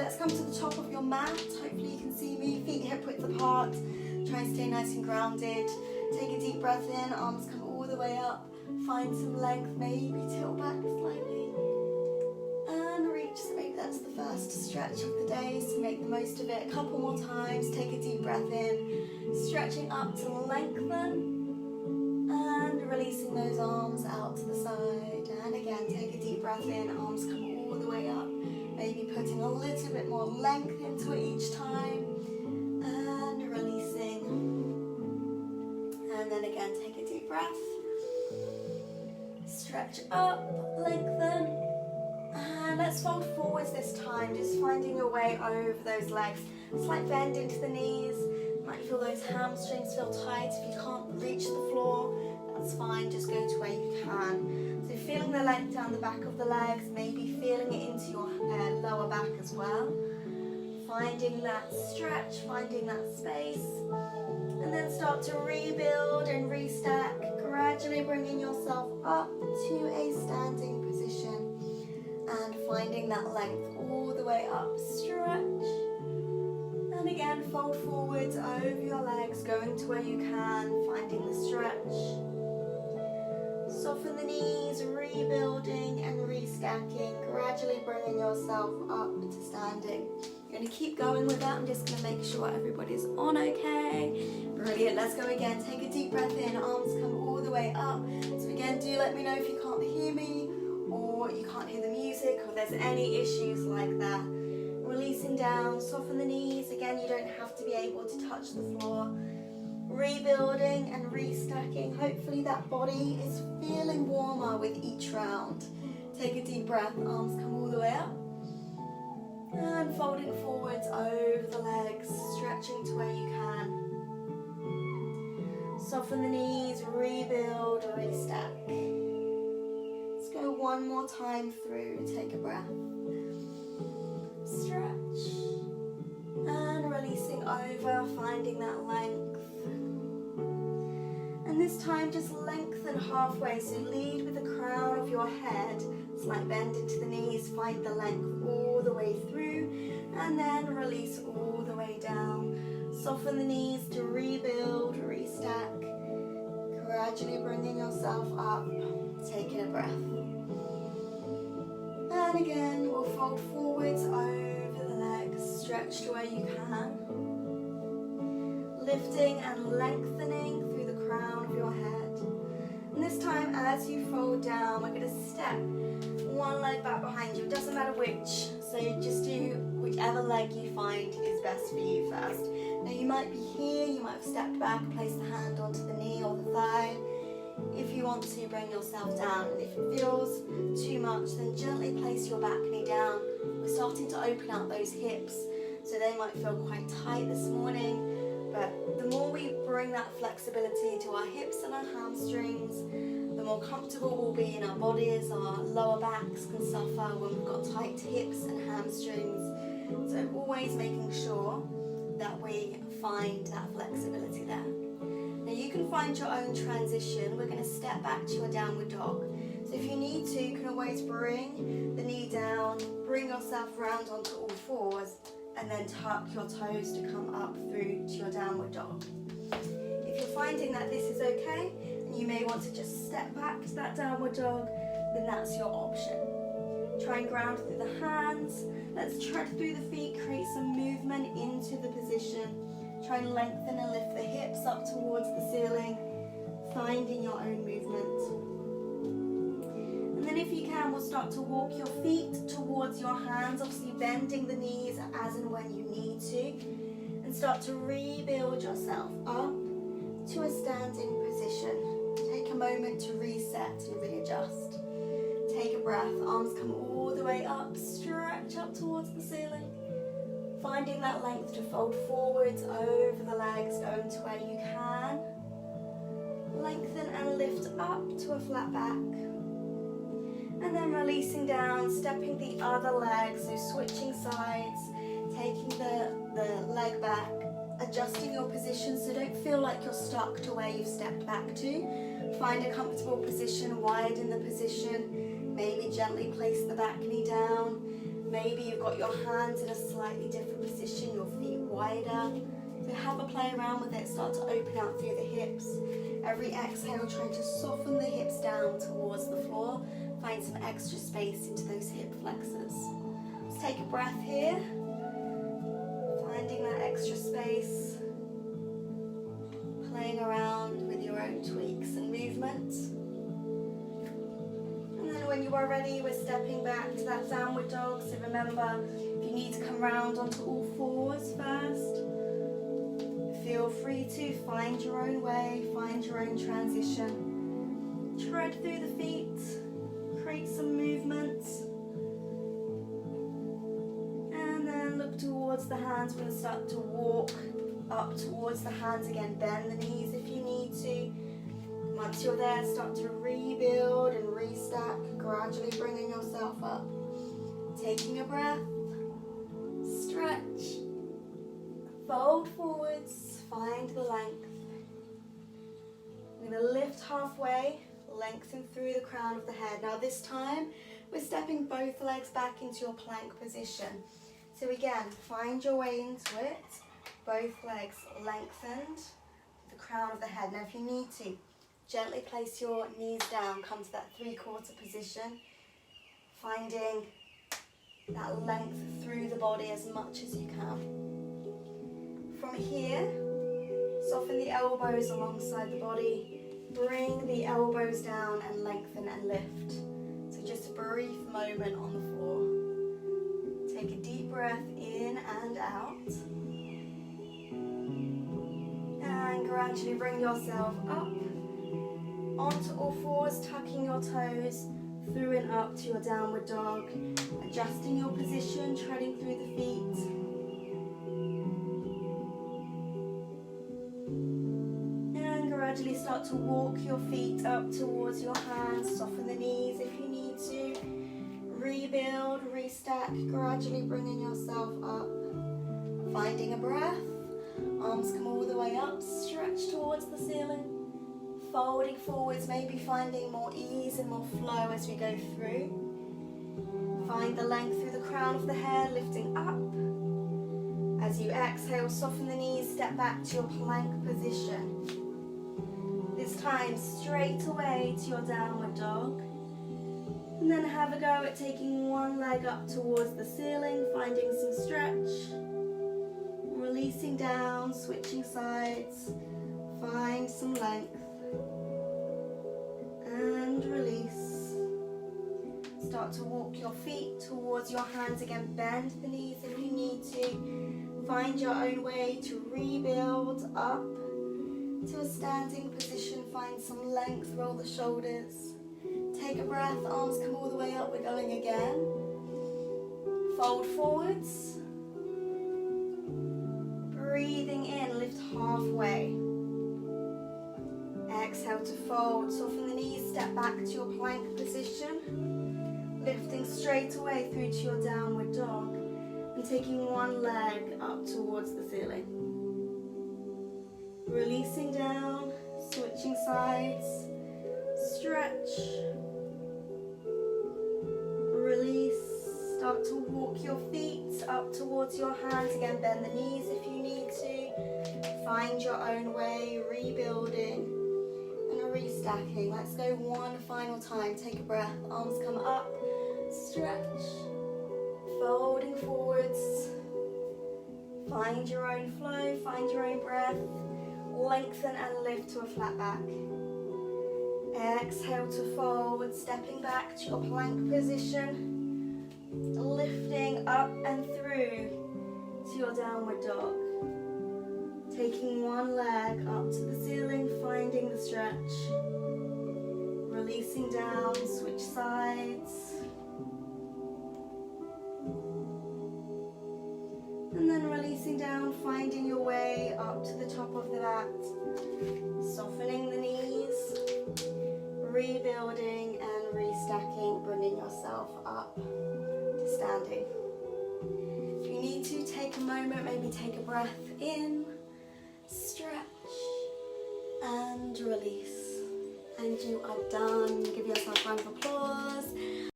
Let's come to the top of your mat. Hopefully you can see me, feet hip width apart. Try and stay nice and grounded. Take a deep breath in, arms come all the way up. Find some length, maybe tilt back slightly. And reach, so maybe that's the first stretch of the day, so make the most of it. A couple more times, take a deep breath in. Stretching up to lengthen. And releasing those arms out to the side. And again, take a deep breath in, arms come all the way up. Maybe putting a little bit more length into it each time. And releasing. And then again, take a deep breath. Stretch up, lengthen. And let's fold forwards this time, just finding your way over those legs. Slight bend into the knees. You might feel those hamstrings feel tight. If you can't reach the floor, that's fine, just go to where you can. So feeling the length down the back of the legs, maybe feeling it into your lower back as well. Finding that stretch, finding that space. And then start to rebuild and restack, gradually bringing yourself up to a standing position. And finding that length all the way up, stretch. And again, fold forwards over your legs, going to where you can, finding the stretch. Soften the knees, rebuilding and restacking, gradually bringing yourself up to standing. You're going to keep going with that. I'm just going to make sure everybody's on okay. Brilliant. Let's go again. Take a deep breath in. Arms come all the way up. So again, do let me know if you can't hear me or you can't hear the music or there's any issues like that. Releasing down, soften the knees. Again, you don't have to be able to touch the floor. Rebuilding and restacking. Hopefully that body is feeling warmer with each round. Take a deep breath. Arms come all the way up. And folding forwards over the legs, stretching to where you can. Soften the knees, rebuild, restack. Let's go one more time through. Take a breath. Stretch. And releasing over, finding that length. And this time just lengthen halfway, so lead with the crown of your head. Slight bend into the knees, find the length all the way through, and then release all the way down. Soften the knees to rebuild, restack, gradually bringing yourself up, taking a breath. And again, we'll fold forwards over the legs, stretch to where you can. Lifting and lengthening through the crown of your head. And this time, as you fold down, we're going to step one leg back behind you. It doesn't matter which, so you just do whichever leg you find is best for you first. Now you might be here, you might have stepped back, place the hand onto the knee or the thigh. If you want to, bring yourself down. And if it feels too much, then gently place your back knee down. We're starting to open out those hips, so they might feel quite tight this morning. But the more we bring that flexibility to our hips and our hamstrings, the more comfortable we'll be in our bodies. Our lower backs can suffer when we've got tight hips and hamstrings. So always making sure that we find that flexibility there. Now you can find your own transition. We're going to step back to your downward dog. So if you need to, you can always bring the knee down, bring yourself round onto all fours, and then tuck your toes to come up through to your downward dog. If you're finding that this is okay, and you may want to just step back to that downward dog, then that's your option. Try and ground through the hands. Let's tread through the feet, create some movement into the position. Try and lengthen and lift the hips up towards the ceiling, finding your own movement. And then if you can, we'll start to walk your feet towards your hands, obviously bending the knees as and when you need to, and start to rebuild yourself up to a standing position. Take a moment to reset and readjust. Take a breath, arms come all the way up, stretch up towards the ceiling. Finding that length to fold forwards over the legs, going to where you can. Lengthen and lift up to a flat back. And then releasing down, stepping the other leg, so switching sides, taking the leg back, adjusting your position so don't feel like you're stuck to where you've stepped back to. Find a comfortable position, widen the position, maybe gently place the back knee down, Maybe you've got your hands in a slightly different position, your feet wider. So have a play around with it, start to open out through the hips. Every exhale, trying to soften the hips down towards the floor. Find some extra space into those hip flexors. Let's take a breath here. Finding that extra space. Playing around with your own tweaks and movements. And then when you are ready, we're stepping back to that downward dog. So remember, if you need to come round onto all fours first, feel free to find your own way, find your own transition. Tread through the feet, create some movements. And then look towards the hands. We're going to start to walk up towards the hands again. Bend the knees if you need to. Once you're there, start to rebuild and restack, gradually bringing yourself up. Taking a breath, stretch, fold forwards, find the length. I'm going to lift halfway, lengthen through the crown of the head. Now this time, we're stepping both legs back into your plank position. So again, find your way into it. Both legs lengthened, the crown of the head. Now if you need to, gently place your knees down, come to that 3/4 position, finding that length through the body as much as you can. From here, soften the elbows alongside the body, bring the elbows down and lengthen and lift. So just a brief moment on the floor. Take a deep breath in and out. And gradually bring yourself up onto all fours, tucking your toes through and up to your downward dog, adjusting your position, treading through the feet. And gradually start to walk your feet up towards your hands, soften the knees if you need to. Rebuild, restack, gradually bringing yourself up. Finding a breath. Arms come all the way up, stretch towards the ceiling. Folding forwards, maybe finding more ease and more flow as we go through. Find the length through the crown of the head, lifting up. As you exhale, soften the knees, step back to your plank position. This time, straight away to your downward dog. And then have a go at taking one leg up towards the ceiling, finding some stretch. Releasing down, switching sides, find some length, and release. Start to walk your feet towards your hands again, bend the knees if you need to. Find your own way to rebuild up to a standing position, find some length, roll the shoulders. Take a breath, arms come all the way up, we're going again. Fold forwards. Breathing in, lift halfway. Exhale to fold, soften the knees, step back to your plank position. Lifting straight away through to your downward dog. And taking one leg up towards the ceiling. Releasing down, switching sides. Stretch. Release. Start to walk your feet up towards your hands. Again, bend the knees if you need to. Find your own way, rebuilding and restacking. Let's go one final time. Take a breath. Arms come up. Stretch. Folding forwards. Find your own flow. Find your own breath. Lengthen and lift to a flat back. Exhale to fold. Stepping back to your plank position. Lifting up and through to your downward dog. Taking one leg up to the ceiling, finding the stretch. Releasing down, switch sides. And then releasing down, finding your way up to the top of the mat. Softening the knees, rebuilding and restacking, bringing yourself up. Standing. If you need to, take a moment, maybe take a breath in, stretch, and release. And you are done. Give yourself a round of applause.